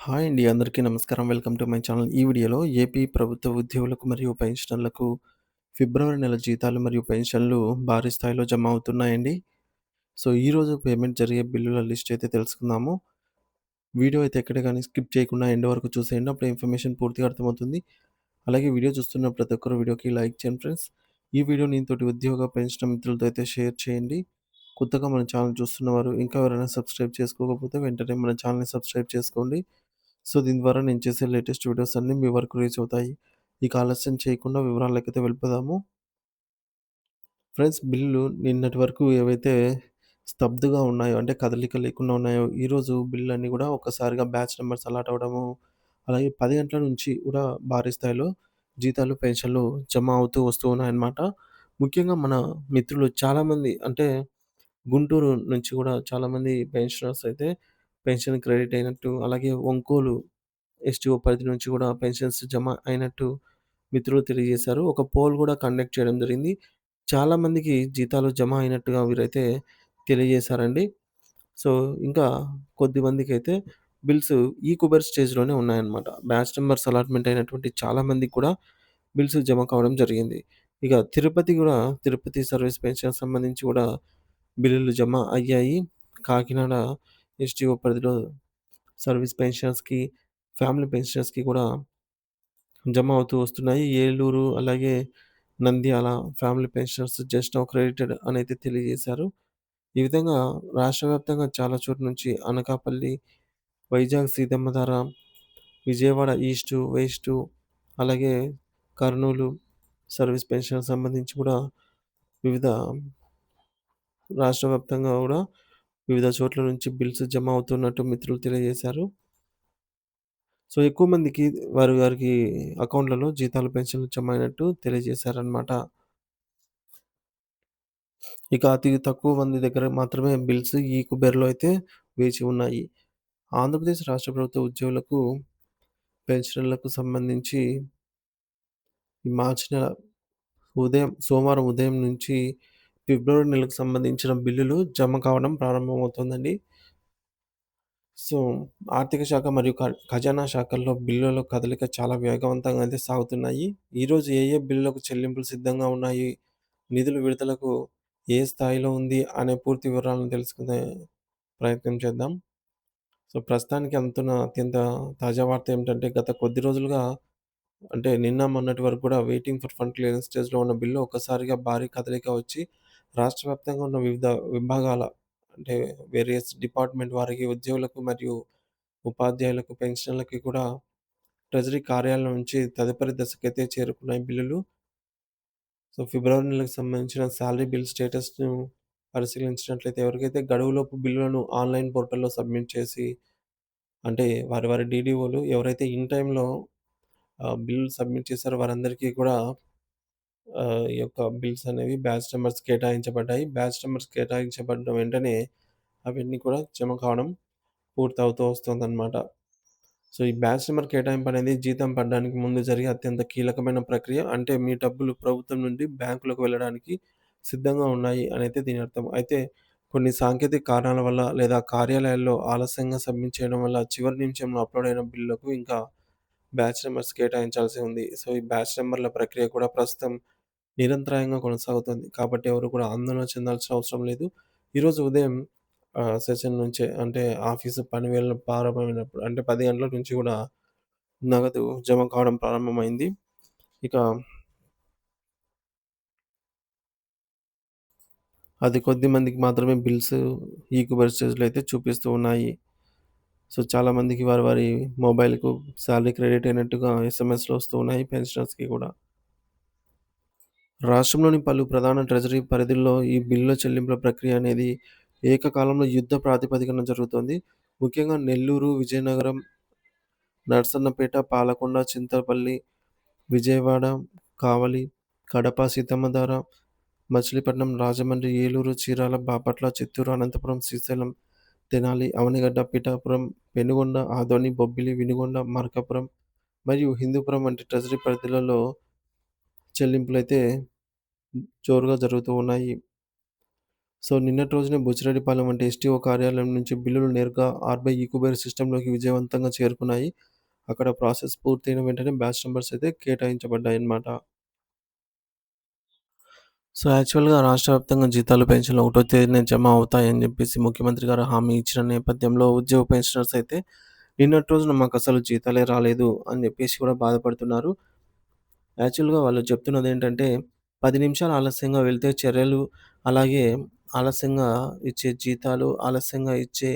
Hi అండి. అందరికీ నమస్కారం. Welcome to my channel. ఈ వీడియోలో ఏపీ ప్రభుత్వ ఉద్యోగులకు మరియు పెన్షనర్లకు ఫిబ్రవరి నెల జీతాలు మరియు పెన్షన్‌లు భారీ స్థాయిలో జమ అవుతున్నాయండి. సో, ఈరోజు పేమెంట్ జరిగే బిల్లుల లిస్ట్ అయితే తెలుసుకుందాము. వీడియో అయితే ఎక్కడ గాని స్కిప్ చేయకుండా ఎండ్ వరకు చూసేయండి. అప్పుడు ఇన్ఫర్మేషన్ పూర్తిగా అర్థమవుతుంది. అలాగే వీడియో చూస్తున్న ప్రతి ఒక్కరు వీడియోకి లైక్ చేయండి ఫ్రెండ్స్. ఈ వీడియోని తోటి ఉద్యోగ, పెన్షన్ మిత్రులతో అయితే షేర్ చేయండి. కొత్తగా మన ఛానల్ చూస్తున్నవారు ఇంకా ఎవరైనా సబ్స్క్రైబ్ చేసుకోకపోతే వెంటనే మన ఛానల్‌ని సబ్స్క్రైబ్ చేసుకోండి. సో, దీని ద్వారా నేను చేసే లేటెస్ట్ వీడియోస్ అన్నీ మీ వరకు రీచ్ అవుతాయి. ఇక ఆలస్యం చేయకుండా వివరాలకైతే వెళ్ళిపోదాము. ఫ్రెండ్స్, బిల్లులు నిన్నటి వరకు ఏవైతే స్తబ్దుగా ఉన్నాయో, అంటే కదలిక లేకుండా ఉన్నాయో, ఈరోజు బిల్లులన్నీ గూడా ఒక్కసారిగా బ్యాచ్ నంబర్స్ అలాట్ అవ్వడము, అలాగే 10 గంటల నుంచి కూడా భారీ స్థాయిలో జీతాలు, పెన్షన్‌లు జమ అవుతూ వస్తూ ఉన్నాయన్నమాట. ముఖ్యంగా మన మిత్రులు చాలామంది అంటే గుంటూరు నుంచి గూడా చాలామంది పెన్షనర్స్ అయితే పెన్షన్ క్రెడిట్ అయినట్టు, అలాగే ఒంగోలు ఎస్టీఓ పరిధి నుంచి గూడా పెన్షన్స్ జమ అయినట్టు మిత్రులు తెలియజేశారు. ఒక పోల్ గూడా కండక్ట్ చేయడం జరిగింది. చాలామందికి జీతాలు జమ అయినట్టుగా వీరైతే తెలియజేశారండి. సో, ఇంకా కొద్దిమందికైతే బిల్స్ కుబెర్ స్టేజ్‌లోనే ఉన్నాయన్నమాట. బ్యాచ్ నంబర్స్ అలాట్‌మెంట్ అయినటువంటి చాలా మందికి కూడా బిల్స్ జమ కావడం జరిగింది. ఇక తిరుపతి సర్వీస్ పెన్షన్ సంబంధించి గూడా బిల్లులు జమ అయ్యాయి. కాకినాడ ఎస్టీఓ పరిధిలో సర్వీస్ పెన్షనర్స్‌కి, ఫ్యామిలీ పెన్షనర్స్‌కి కూడా జమ అవుతూ వస్తున్నాయి. ఏలూరు, అలాగే Nandyal family pensioners just now credited అనైతే తెలియజేశారు. ఈ విధంగా రాష్ట్ర వ్యాప్తంగా చాలా చోట్ల నుంచి అనకాపల్లి, వైజాగ్ సీతమ్మధార, విజయవాడ ఈస్టు, వెస్టు, అలాగే కర్నూలు సర్వీస్ పెన్షన్ సంబంధించి కూడా వివిధ రాష్ట్ర వ్యాప్తంగా గూడా వివిధ చోట్ల నుంచి బిల్స్ జమ అవుతున్నట్టు మిత్రులు తెలియజేశారు. సో, ఎక్కువ మందికి వారి వారికి అకౌంట్‌లలో జీతాలు, పెన్షన్‌లు జమ అయినట్టు తెలియజేశారనమాట. ఇక అతి తక్కువ మంది దగ్గర మాత్రమే బిల్స్ కుబేర్‌లో అయితే వేచి ఉన్నాయి. ఆంధ్రప్రదేశ్ రాష్ట్ర ప్రభుత్వ ఉద్యోగులకు, పెన్షనర్లకు సంబంధించి ఈ మార్చి నెల సోమవారం ఉదయం నుంచి ఫిబ్రవరి నెలకు సంబంధించిన బిల్లులు జమ కావడం ప్రారంభమవుతుందండి. సో, ఆర్థిక శాఖ మరియు ఖజానా శాఖల్లో బిల్లుల కదలిక చాలా వేగవంతంగా అయితే సాగుతున్నాయి. ఈరోజు ఏ ఏ బిల్లులకు చెల్లింపులు సిద్ధంగా ఉన్నాయి, నిధుల విడుదలకు ఏ స్థాయిలో ఉంది అనే పూర్తి వివరాలను తెలుసుకునే ప్రయత్నం చేద్దాం. సో, ప్రస్తుతానికి అందుతున్న అత్యంత తాజా వార్త ఏమిటంటే, గత కొద్ది రోజులుగా అంటే నిన్న మొన్నటి వరకు కూడా వెయిటింగ్ ఫర్ ఫండ్ క్లియరెన్స్ స్టేజ్‌లో ఉన్న బిల్లు ఒక్కసారిగా భారీ కదలిక వచ్చి రాష్ట్ర వ్యాప్తంగా ఉన్న వివిధ విభాగాల అంటే వేరియస్ డిపార్ట్‌మెంట్ వారికి, ఉద్యోగులకు మరియు ఉపాధ్యాయులకు, పెన్షనర్లకి కూడా ట్రెజరీ కార్యాలయం నుంచి తదుపరి దశకైతే చేరుకున్నాయి బిల్లులు. సో, ఫిబ్రవరి నెలకు సంబంధించిన సాలరీ బిల్ స్టేటస్‌ను పరిశీలించినట్లయితే ఎవరికైతే గడువులోపు బిల్లులను ఆన్‌లైన్ పోర్టల్‌లో సబ్మిట్ చేసి అంటే వారి డీడీఓలు ఎవరైతే ఇన్ టైమ్‌లో బిల్ సబ్మిట్ చేశారో వారందరికీ కూడా ఈ యొక్క బిల్స్ అనేవి బ్యాచ్ నంబర్స్ కేటాయించబడ్డాయి. బ్యాచ్ నంబర్స్ కేటాయించబడిన వెంటనే అవన్నీ కూడా జమ కావడం పూర్తవుతూ వస్తుందన్నమాట. సో, ఈ బ్యాచ్ నంబర్ కేటాయింపు అనేది జీతం పడడానికి ముందు జరిగే అత్యంత కీలకమైన ప్రక్రియ. అంటే మీ డబ్బులు ప్రభుత్వం నుండి బ్యాంకులకు వెళ్ళడానికి సిద్ధంగా ఉన్నాయి అనైతే దీని అర్థం. అయితే కొన్ని సాంకేతిక కారణాల వల్ల లేదా కార్యాలయాల్లో ఆలస్యంగా సబ్మిట్ చేయడం వల్ల చివరి నిమిషంలో అప్‌లోడ్ అయిన బిల్లులకు ఇంకా బ్యాచ్ నంబర్స్ కేటాయించాల్సి ఉంది. సో, ఈ బ్యాచ్ నంబర్‌ల ప్రక్రియ కూడా ప్రస్తుతం నిరంతరాయంగా కొనసాగుతుంది. కాబట్టి ఎవరు కూడా ఆందోళన చెందాల్సిన అవసరం లేదు. ఈరోజు ఉదయం సెషన్ నుంచే అంటే ఆఫీసు పని వేళలు ప్రారంభమైనప్పుడు అంటే 10 గంటల నుంచి గూడా నగదు జమ కావడం ప్రారంభమైంది. ఇక అది కొద్ది మందికి మాత్రమే బిల్స్ ఈక్వల్ స్టేజ్‌లో అయితే చూపిస్తూ ఉన్నాయి. సో, చాలామందికి వారి మొబైల్‌కు సాలరీ క్రెడిట్ అయినట్టుగా ఎస్ఎంఎస్‌లు వస్తూ ఉన్నాయి పెన్షనర్స్‌కి కూడా. రాష్ట్రంలోని పలు ప్రధాన ట్రెజరీ పరిధుల్లో ఈ బిల్లుల చెల్లింపుల ప్రక్రియ అనేది ఏకకాలంలో యుద్ధ ప్రాతిపదికన జరుగుతోంది. ముఖ్యంగా నెల్లూరు, విజయనగరం, నర్సన్నపేట, పాలకొండ, చింతపల్లి, విజయవాడ, కావలి, కడప, సీతమ్మధార, మచిలీపట్నం, రాజమండ్రి, ఏలూరు, చీరాల, బాపట్ల, చిత్తూరు, అనంతపురం, శ్రీశైలం, తెనాలి, అవనిగడ్డ, పిఠాపురం, పెనుగొండ, ఆదోని, బొబ్బిలి, వినుగొండ, మార్కాపురం మరియు హిందూపురం వంటి ట్రెజరీ పరిధులలో చెల్లింపులైతే జోరుగా జరుగుతూ ఉన్నాయి. సో, నిన్నటి రోజునే బుచ్చిరెడ్డిపాలెం వంటి ఎస్టీఓ కార్యాలయం నుంచి బిల్లులు నేరుగా ఆర్‌బీఐ ఈకుబేర్ సిస్టమ్‌లోకి విజయవంతంగా చేరుకున్నాయి. అక్కడ ప్రాసెస్ పూర్తయిన వెంటనే బ్యాచ్ నంబర్స్ అయితే కేటాయించబడ్డాయన్నమాట. సో, యాక్చువల్‌గా రాష్ట్ర వ్యాప్తంగా జీతాలు, పెన్షన్లు ఒకటో తేదీన జమ అవుతాయని జెప్పేసి ముఖ్యమంత్రి గారు హామీ ఇచ్చిన నేపథ్యంలో ఉద్యోగ పెన్షనర్స్ అయితే నిన్నటి రోజున మాకసలు జీతాలే రాలేదు అని జెప్పేసి కూడా బాధపడుతున్నారు. యాక్చువల్‌గా వాళ్ళు చెప్తున్నదేంటంటే 10 నిమిషాలు ఆలస్యంగా వెళ్తే చర్యలు, అలాగే ఆలస్యంగా ఇచ్చే జీతాలు, ఆలస్యంగా ఇచ్చే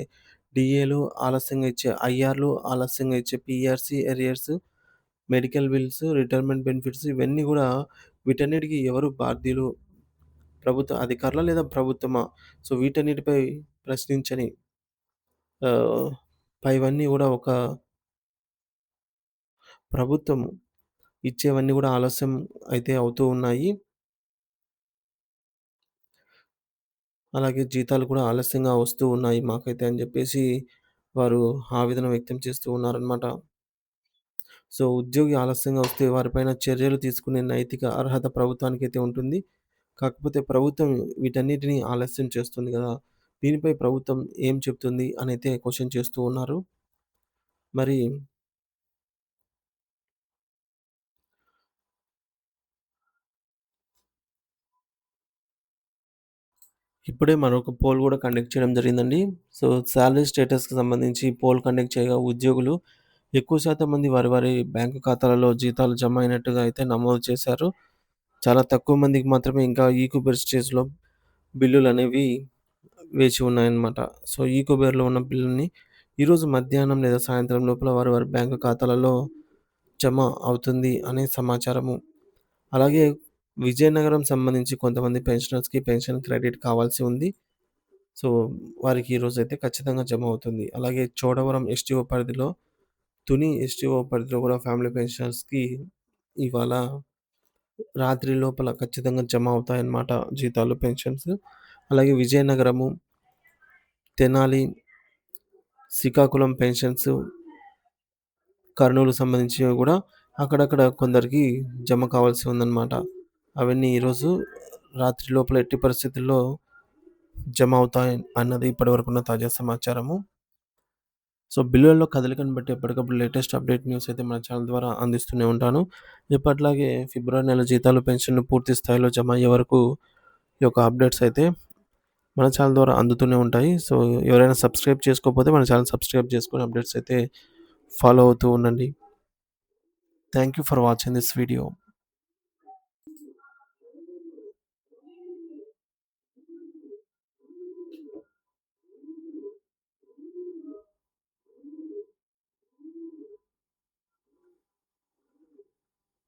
డీఏలు, ఆలస్యంగా ఇచ్చే ఐఆర్‌లు, ఆలస్యంగా ఇచ్చే PRC arrears, medical bills, retirement benefits ఇవన్నీ గూడా వీటన్నిటికి ఎవరు బాధ్యులు? ప్రభుత్వ అధికారులా? లేదా ప్రభుత్వమా? సో, వీటన్నిటిపై ప్రశ్నించని ఆహ్, పైవన్నీ గూడా ఒక ప్రభుత్వం ఇచ్చేవన్నీ గూడా ఆలస్యం అయితే అవుతూ ఉన్నాయి. అలాగే జీతాలు కూడా ఆలస్యంగా వస్తూ ఉన్నాయి మాకైతే అని జెప్పేసి వారు ఆవేదన వ్యక్తం చేస్తూ ఉన్నారనమాట. సో, ఉద్యోగి ఆలస్యంగా వస్తే వారిపైన చర్యలు తీసుకునే నైతిక అర్హత ప్రభుత్వానికైతే ఉంటుంది. కాకపోతే ప్రభుత్వం వీటన్నిటిని ఆలస్యం చేస్తుంది గదా! దీనిపై ప్రభుత్వం ఏం చెప్తుంది అనైతే క్వెషన్ చేస్తూ ఉన్నారు. మరి ఇప్పుడే మరొక పోల్ గూడా కండక్ట్ చేయడం జరిగిందండి. సో, సాలరీ స్టేటస్‌కి సంబంధించి పోల్ కండక్ట్ చేయగా ఉద్యోగులు ఎక్కువ శాతం మంది వారి వారి బ్యాంకు ఖాతాలలో జీతాలు జమ అయినట్టుగా అయితే నమోదు చేశారు. చాలా తక్కువ మందికి మాత్రమే ఇంకా ఈక్యూబర్ స్టేజ్‌లో బిల్లులనేవి వేచి ఉన్నాయన్నమాట. సో, ఈక్యూబర్‌లో ఉన్న బిల్లుని ఈరోజు మధ్యాహ్నం లేదా సాయంత్రం లోపల వారి వారి బ్యాంకు ఖాతాలలో జమ అవుతుంది అనే సమాచారము. అలాగే విజయనగరం సంబంధించి కొంతమంది పెన్షనర్స్‌కి పెన్షన్ క్రెడిట్ కావాల్సి ఉంది. సో, వారికి ఈరోజైతే ఖచ్చితంగా జమ అవుతుంది. అలాగే చోడవరం ఎస్టీఓ పరిధిలో, తుని ఎస్టీఓ పరిధిలో కూడా ఫ్యామిలీ పెన్షనర్స్‌కి ఇవాళ రాత్రి లోపల ఖచ్చితంగా జమ అవుతాయన్నమాట జీతాలు, పెన్షన్స్. అలాగే విజయనగరము, తెనాలి, శ్రీకాకుళం పెన్షన్స్, కర్నూలు సంబంధించినవి గూడా అక్కడక్కడ కొందరికి జమ కావాల్సి ఉందన్నమాట. అవన్నీ ఈరోజు రాత్రి లోపల ఎట్టి పరిస్థితుల్లో జమ అవుతాయి అన్నది ఇప్పటివరకున్న తాజా సమాచారము. సో, బిల్లులలో కదలికను బట్టి ఎప్పటికప్పుడు లేటెస్ట్ అప్డేట్ న్యూస్ అయితే మన ఛానల్ ద్వారా అందిస్తూనే ఉంటాను. ఎప్పటిలాగే ఫిబ్రవరి నెల జీతాలు, పెన్షన్‌లు పూర్తి స్థాయిలో జమ అయ్యే వరకు ఈ యొక్క అప్డేట్స్ అయితే మన ఛానల్ ద్వారా అందుతూనే ఉంటాయి. సో, ఎవరైనా సబ్స్క్రైబ్ చేసుకోకపోతే మన ఛానల్ సబ్స్క్రైబ్ చేసుకొని అప్డేట్స్ అయితే ఫాలో అవుతూ ఉండండి. Thank you for watching this video.